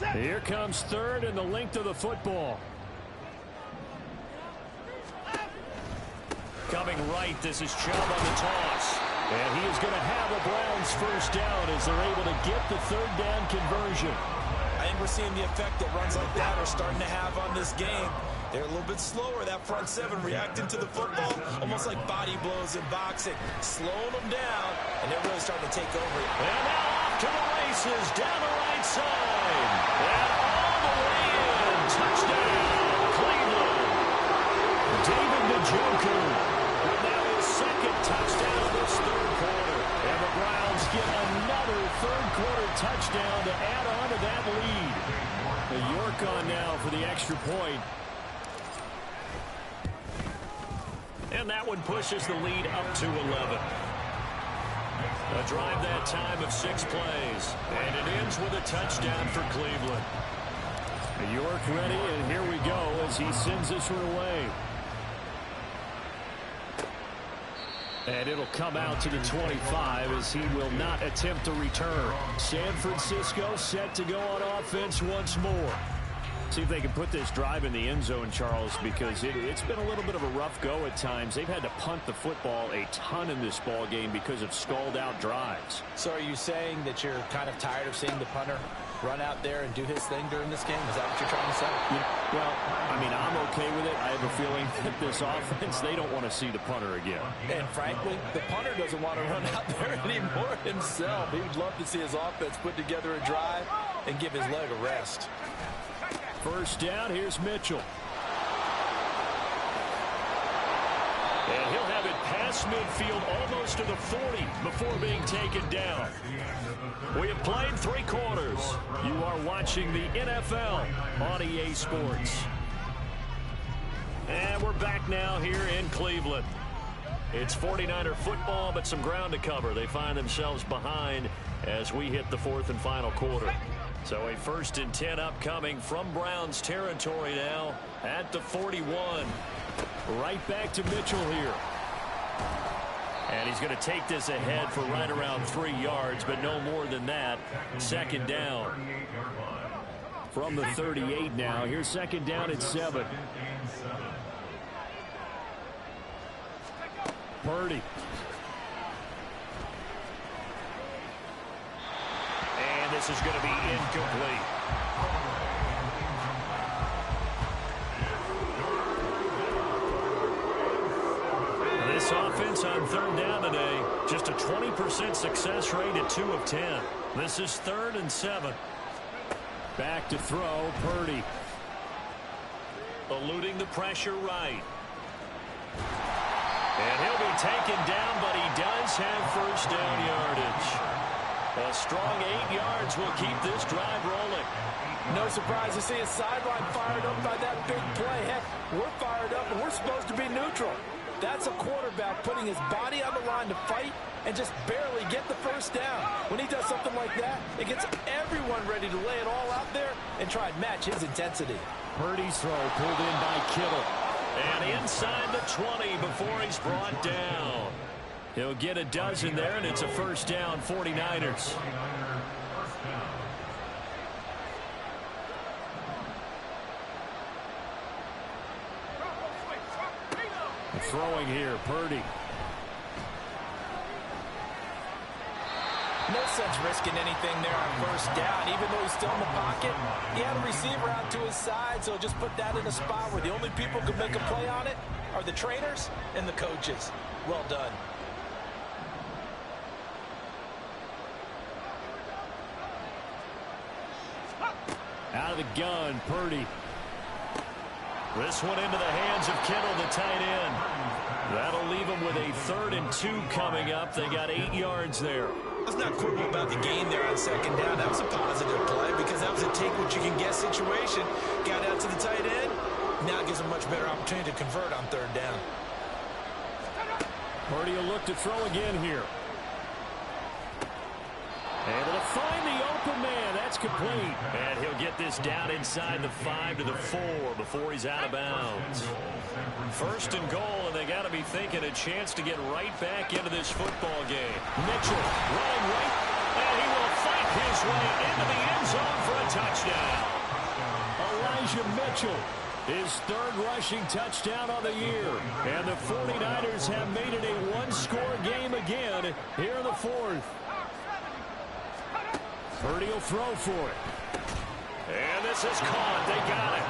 Here comes third and the length of the football. Coming right, this is Chubb on the toss. And he is going to have a Browns first down as they're able to get the third down conversion. I think we're seeing the effect that runs like that are starting to have on this game. They're a little bit slower, that front seven, reacting to the football, almost like body blows in boxing, slowing them down, and they're really starting to take over. And now off to the races, down the right side, and all the way in. Touchdown, Cleveland. David Njoku with now his second touchdown this third quarter. And the Browns get another third quarter touchdown to add on to that lead. York on now for the extra point. And that one pushes the lead up to 11. A drive that time of 6 plays. And it ends with a touchdown for Cleveland. York ready, and here we go as he sends this one away. And it'll come out to the 25 as he will not attempt to return. San Francisco set to go on offense once more. See if they can put this drive in the end zone, Charles, because it's been a little bit of a rough go at times. They've had to punt the football a ton in this ball game because of stalled-out drives. So are you saying that you're kind of tired of seeing the punter run out there and do his thing during this game? Is that what you're trying to say? Yeah, well, I mean, I'm okay with it. I have a feeling that this offense, they don't want to see the punter again. And frankly, the punter doesn't want to run out there anymore himself. He would love to see his offense put together a drive and give his leg a rest. First down, here's Mitchell. And he'll have it past midfield almost to the 40 before being taken down. We have played 3 quarters. You are watching the NFL on EA Sports. And we're back now here in Cleveland. It's 49er football, but some ground to cover. They find themselves behind as we hit the 4th and final quarter. So a 1st and 10 upcoming from Browns territory now at the 41. Right back to Mitchell here. And he's going to take this ahead for right around 3 yards, but no more than that. 2nd down. From the 38 now. Here's 2nd down at 7. Purdy. And this is going to be incomplete. This offense on 3rd down today, just a 20% success rate at 2 of 10. This is 3rd and 7. Back to throw, Purdy. Eluding the pressure right. And he'll be taken down, but he does have 1st down yardage. A strong 8 yards will keep this drive rolling. No surprise to see his sideline fired up by that big play. Heck, we're fired up, and we're supposed to be neutral. That's a quarterback putting his body on the line to fight and just barely get the 1st down. When he does something like that, it gets everyone ready to lay it all out there and try and match his intensity. Purdy's throw pulled in by Kittle. And inside the 20 before he's brought down. He'll get a dozen there, and it's a 1st down, 49ers. Throwing here, Purdy. No sense risking anything there on 1st down. Even though he's still in the pocket, he had a receiver out to his side, so just put that in a spot where the only people who can make a play on it are the trainers and the coaches. Well done. Out of the gun, Purdy. This one into the hands of Kittle, the tight end. That'll leave them with a 3rd and 2 coming up. They got 8 yards there. Let's not quibble about the gain there on 2nd down. That was a positive play because that was a take-what-you-can-get situation. Got out to the tight end. Now it gives a much better opportunity to convert on 3rd down. Purdy will look to throw again here. Able to find the open man. That's complete. And he'll get this down inside the 5 to the 4 before he's out of bounds. 1st and goal, and they got to be thinking a chance to get right back into this football game. Mitchell running right, and he will fight his his way into the end zone for a touchdown. Elijah Mitchell, his third rushing touchdown on the year. And the 49ers have made it a one-score game again here in the fourth. Purdy will throw for it. And this is caught. They got it.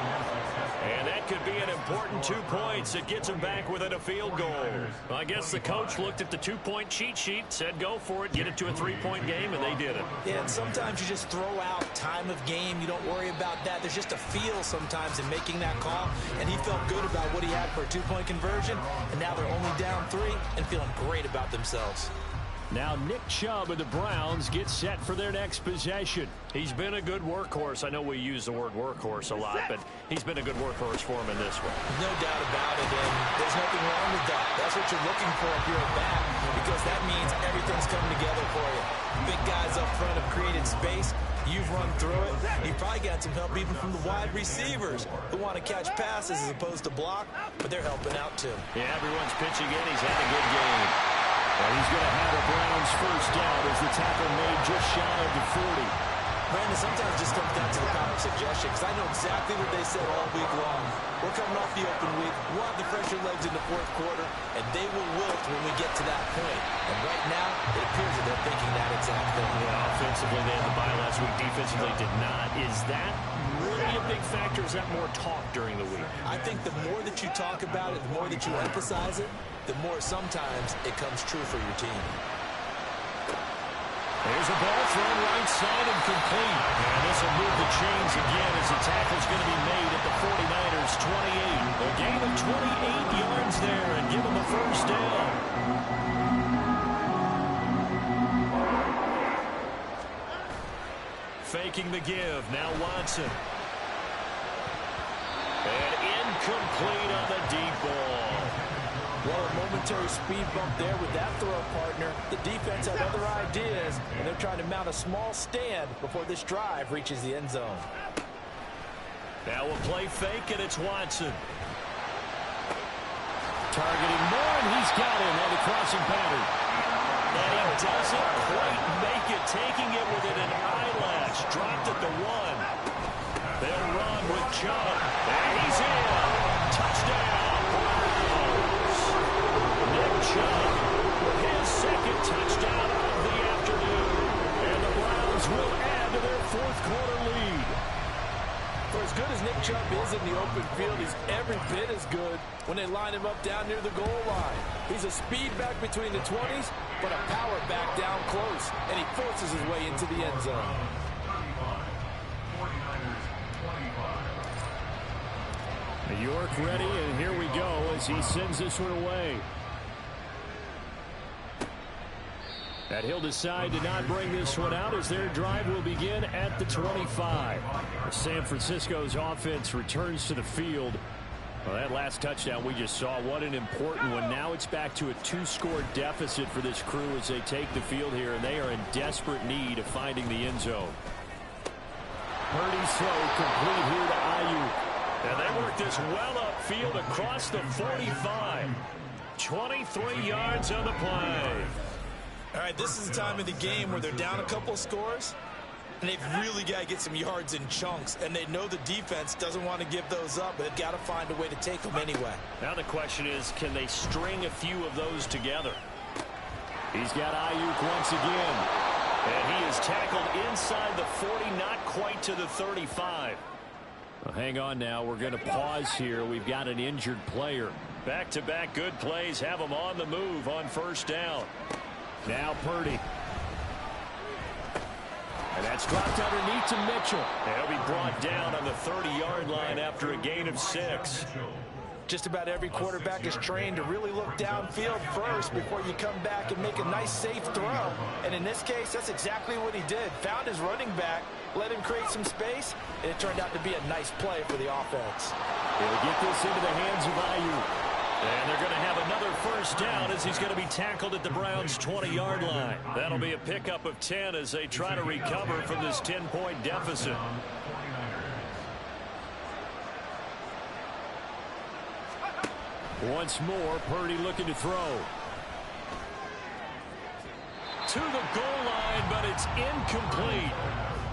And that could be an important 2 points. It gets him back within a field goal. Well, I guess the coach looked at the two-point cheat sheet, said go for it, get it to a three-point game, and they did it. Yeah, and sometimes you just throw out time of game. You don't worry about that. There's just a feel sometimes in making that call, and he felt good about what he had for a two-point conversion, and now they're only down 3 and feeling great about themselves. Now Nick Chubb and the Browns get set for their next possession. He's been a good workhorse. I know we use the word workhorse a lot, but he's been a good workhorse for him in this one. No doubt about it, and there's nothing wrong with that. That's what you're looking for if you're a back, because that means everything's coming together for you. Big guys up front have created space. You've run through it. You've probably got some help even from the wide receivers who want to catch passes as opposed to block, but they're helping out too. Yeah, everyone's pitching in. He's had a good game. And he's going to have a Browns first down as the tackle made just shy of the 40. Brandon, sometimes it just comes down to the power of suggestion, because I know exactly what they said all week long. We're coming off the open week. We'll have the fresher legs in the fourth quarter, and they will wilt when we get to that point. And right now, it appears that they're thinking that exact thing. Yeah, offensively, they had the bye last week. Defensively, did not. Is that really a big factor? Is that more talk during the week? I think the more that you talk about it, the more that you emphasize it, the more sometimes it comes true for your team. There's a ball thrown right side and complete. And this will move the chains again as the tackle's going to be made at the 49ers 28. A gain of 28 yards there and give them a first down. Faking the give. Now Watson. And incomplete on the deep ball. Well, a momentary speed bump there with that throw, partner. The defense had other ideas, and they're trying to mount a small stand before this drive reaches the end zone. Now we'll play fake, and it's Watson. Targeting Moore, and he's got him on the crossing pattern. And he doesn't quite make it, taking it within an eyelash. Dropped at the 1. They'll run with Chubb. And he's in. Touchdown. Chubb, his second touchdown of the afternoon. And the Browns will add to their fourth quarter lead. For as good as Nick Chubb is in the open field, he's every bit as good when they line him up down near the goal line. He's a speed back between the 20s, but a power back down close, and he forces his way into the end zone. York ready, and here we go as he sends this one away. And he'll decide to not bring this one out as their drive will begin at the 25. San Francisco's offense returns to the field. Well, that last touchdown we just saw, what an important one. Now it's back to a 2-score deficit for this crew as they take the field here, and they are in desperate need of finding the end zone. Purdy's throw complete here to Ayuk. And they work this well upfield across the 45. 23 yards on the play. All right, this is the time of the game where they're down a couple of scores, and they've really got to get some yards in chunks, and they know the defense doesn't want to give those up, but they've got to find a way to take them anyway. Now the question is, can they string a few of those together? He's got Ayuk once again. And he is tackled inside the 40, not quite to the 35. Well, hang on now. We're going to pause here. We've got an injured player. Back-to-back good plays have them on the move on first down. Now Purdy. And that's dropped underneath to Mitchell. He'll be brought down on the 30-yard line after a gain of 6. Just about every quarterback is trained to really look downfield first before you come back and make a nice, safe throw. And in this case, that's exactly what he did. Found his running back, let him create some space, and it turned out to be a nice play for the offense. They'll get this into the hands of Ayuk. And they're going to have another first down as he's going to be tackled at the Browns' 20-yard line. That'll be a pickup of 10 as they try to recover from this 10-point deficit. Once more, Purdy looking to throw. to the goal line, but it's incomplete.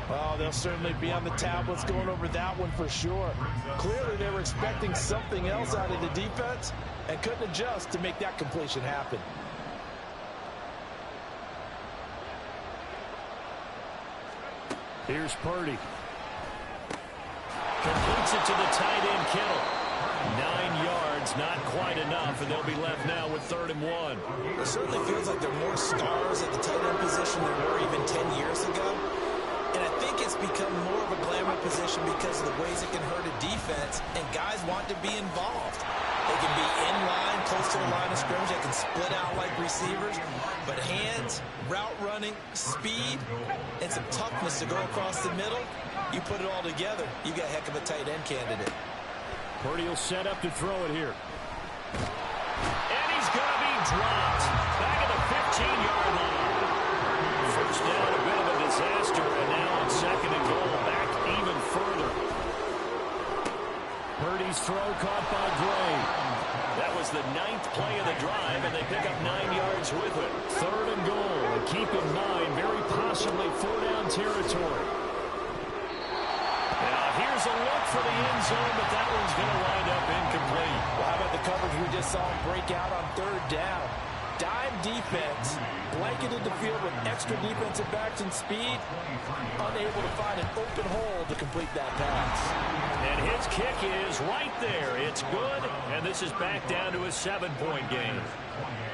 Oh, they'll certainly be on the tablets going over that one for sure. Clearly, they were expecting something else out of the defense and couldn't adjust to make that completion happen. Here's Purdy. Completes it to the tight end, Kittle. 9 yards, not quite enough, and they'll be left now with 3rd and 1. It certainly feels like there are more stars at the tight end position than there were even 10 years ago. And I think it's become more of a glamour position because of the ways it can hurt a defense, and guys want to be involved. They can be in line, close to the line of scrimmage. They can split out like receivers. But hands, route running, speed, and some toughness to go across the middle, you put it all together, you got a heck of a tight end candidate. Purdy will set up to throw it here. And he's going to be dropped. Back at the 15-yard line. First down, a bit of a disaster, and now on 2nd and goal, back even further. Purdy's throw caught by Gray. That was the 9th play of the drive, and they pick up 9 yards with it. 3rd and goal. And keep in mind, very possibly 4-down territory. Now, here's a look for the end zone, but that one's going to wind up incomplete. Well, how about the coverage we just saw him break out on 3rd down? Dime defense, blanketed the field with extra defensive backs and speed, unable to find an open hole to complete that pass. And his kick is right there. It's good, and this is back down to a 7-point game.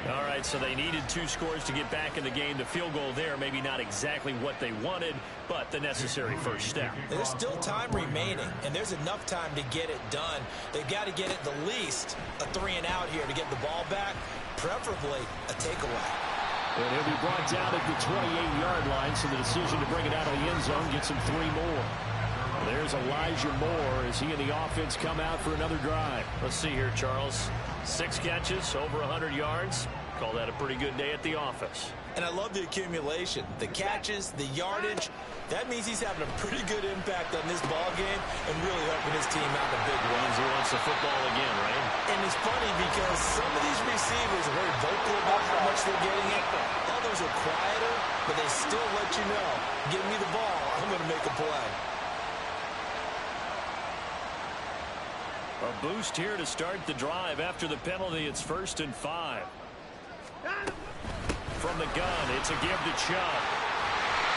All right, so they needed 2 scores to get back in the game. The field goal there, maybe not exactly what they wanted, but the necessary first step. There's still time remaining, and there's enough time to get it done. They've got to get it the least a 3-and-out here to get the ball back, preferably a takeaway. And he'll be brought down at the 28-yard line, so the decision to bring it out of the end zone gets him 3 more. There's Elijah Moore as he and the offense come out for another drive. Let's see here, Charles. 6 catches, over 100 yards. Call that a pretty good day at the office. And I love the accumulation, the catches, the yardage. That means he's having a pretty good impact on this ball game and really helping his team out in a big way. He wants the football again, right? And it's funny because some of these receivers are very vocal about how much they're getting it. Others are quieter, but they still let you know, give me the ball, I'm going to make a play. A boost here to start the drive. After the penalty, it's 1st and 5. From the gun, it's a give to Chubb.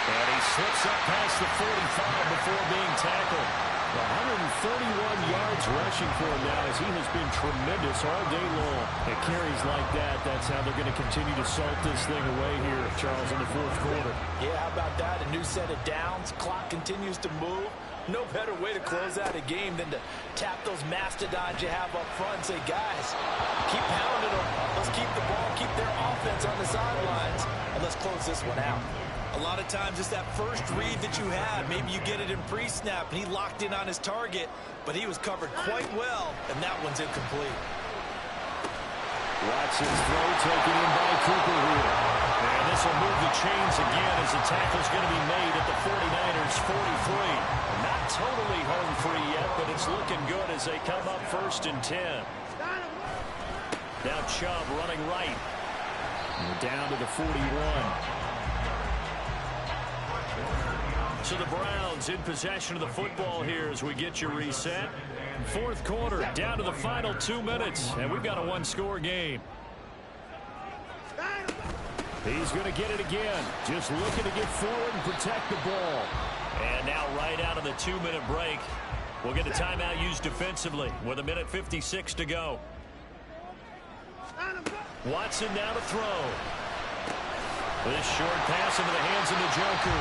And he slips up past the 45 before being tackled. 131 yards rushing for him now as he has been tremendous all day long. At carries like that, that's how they're going to continue to salt this thing away here, Charles, in the 4th quarter. Yeah, how about that? A new set of downs. Clock continues to move. No better way to close out a game than to tap those mastodons you have up front and say, guys, keep pounding them. Let's keep the ball, keep their offense on the sidelines, and let's close this one out. A lot of times it's that first read that you have. Maybe you get it in pre-snap, and he locked in on his target, but he was covered quite well, and that one's incomplete. Watson's throw taken in by Cooper here. And this will move the chains again as the tackle's going to be made at the 49ers 43. Not totally home free yet, but it's looking good as they come up 1st and 10. Now Chubb running right. We're down to the 41. So the Browns in possession of the football here as we get you reset. 4th quarter, down to the final 2 minutes, and we've got a 1-score game. He's going to get it again. Just looking to get forward and protect the ball. And now right out of the 2-minute break, we'll get a timeout used defensively with 1:56 to go. Watson now to throw. This short pass into the hands of Njoku.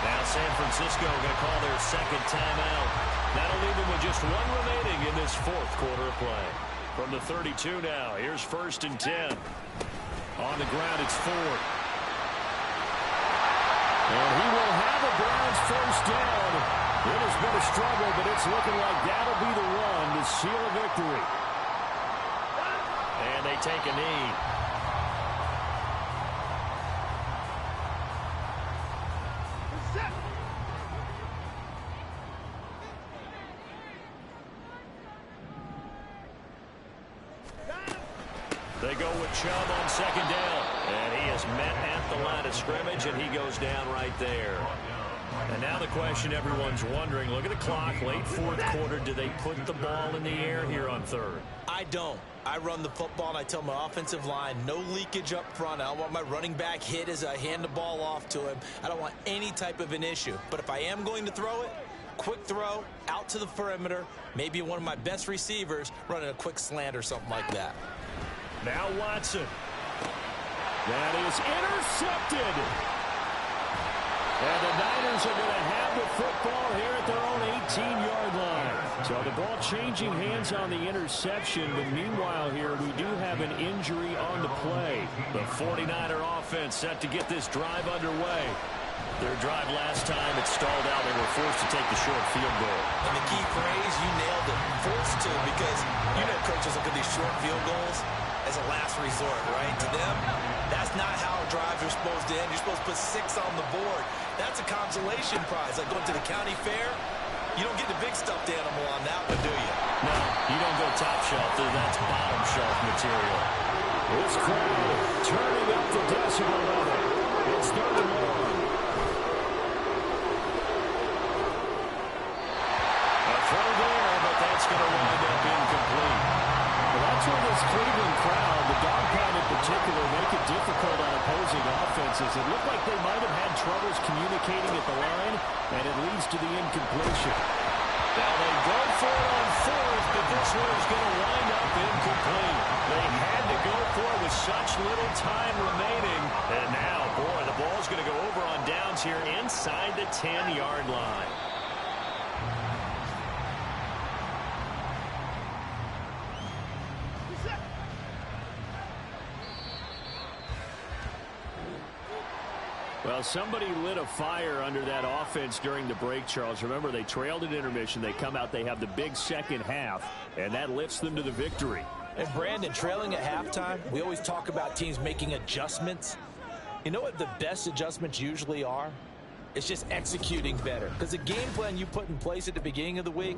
Now San Francisco going to call their 2nd timeout. That'll leave them with just 1 remaining in this 4th quarter of play. From the 32 now, here's 1st and 10. On the ground, it's Ford. And he will have a Browns 1st down. It has been a struggle, but it's looking like that'll be the one to seal a victory. And they take a knee. They go with Chubb on 2nd down. And he is met at the line of scrimmage, and he goes down right there. And now the question everyone's wondering, look at the clock, late fourth quarter, do they put the ball in the air here on third? I don't. I run the football, and I tell my offensive line, no leakage up front. I don't want my running back hit as I hand the ball off to him. I don't want any type of an issue. But if I am going to throw it, quick throw, out to the perimeter, maybe one of my best receivers running a quick slant or something like that. Now Watson. That is intercepted. And the Niners are going to have the football here at their own 18-yard line. So the ball changing hands on the interception, but meanwhile here we do have an injury on the play. The 49er offense set to get this drive underway. Their drive last time, it stalled out. They were forced to take the short field goal. And the key phrase, you nailed it, forced to, because you know coaches look at these short field goals as a last resort, right? To them, that's not how drives are supposed to end. You're supposed to put 6 on the board. That's a consolation prize. Like going to the county fair, you don't get the big stuffed animal on that one, do you? No, you don't go top shelf. That's bottom shelf material. This crowd turning up the decibel level. It's 3rd and long. A throw there, but that's going to wind up incomplete. Well, that's where this Cleveland crowd, the dog pound in particular, make it difficult on opposing offenses. It looked like they might have had troubles communicating at the line, and it leads to the incompletion. Now they go for it on 4th, but this one is going to wind up incomplete. They had to go for it with such little time remaining. And now, boy, the ball's going to go over on downs here inside the 10-yard line. Well, somebody lit a fire under that offense during the break, Charles. Remember, they trailed at intermission. They come out, they have the big second half, and that lifts them to the victory. And, Brandon, trailing at halftime, we always talk about teams making adjustments. You know what the best adjustments usually are? It's just executing better. Because the game plan you put in place at the beginning of the week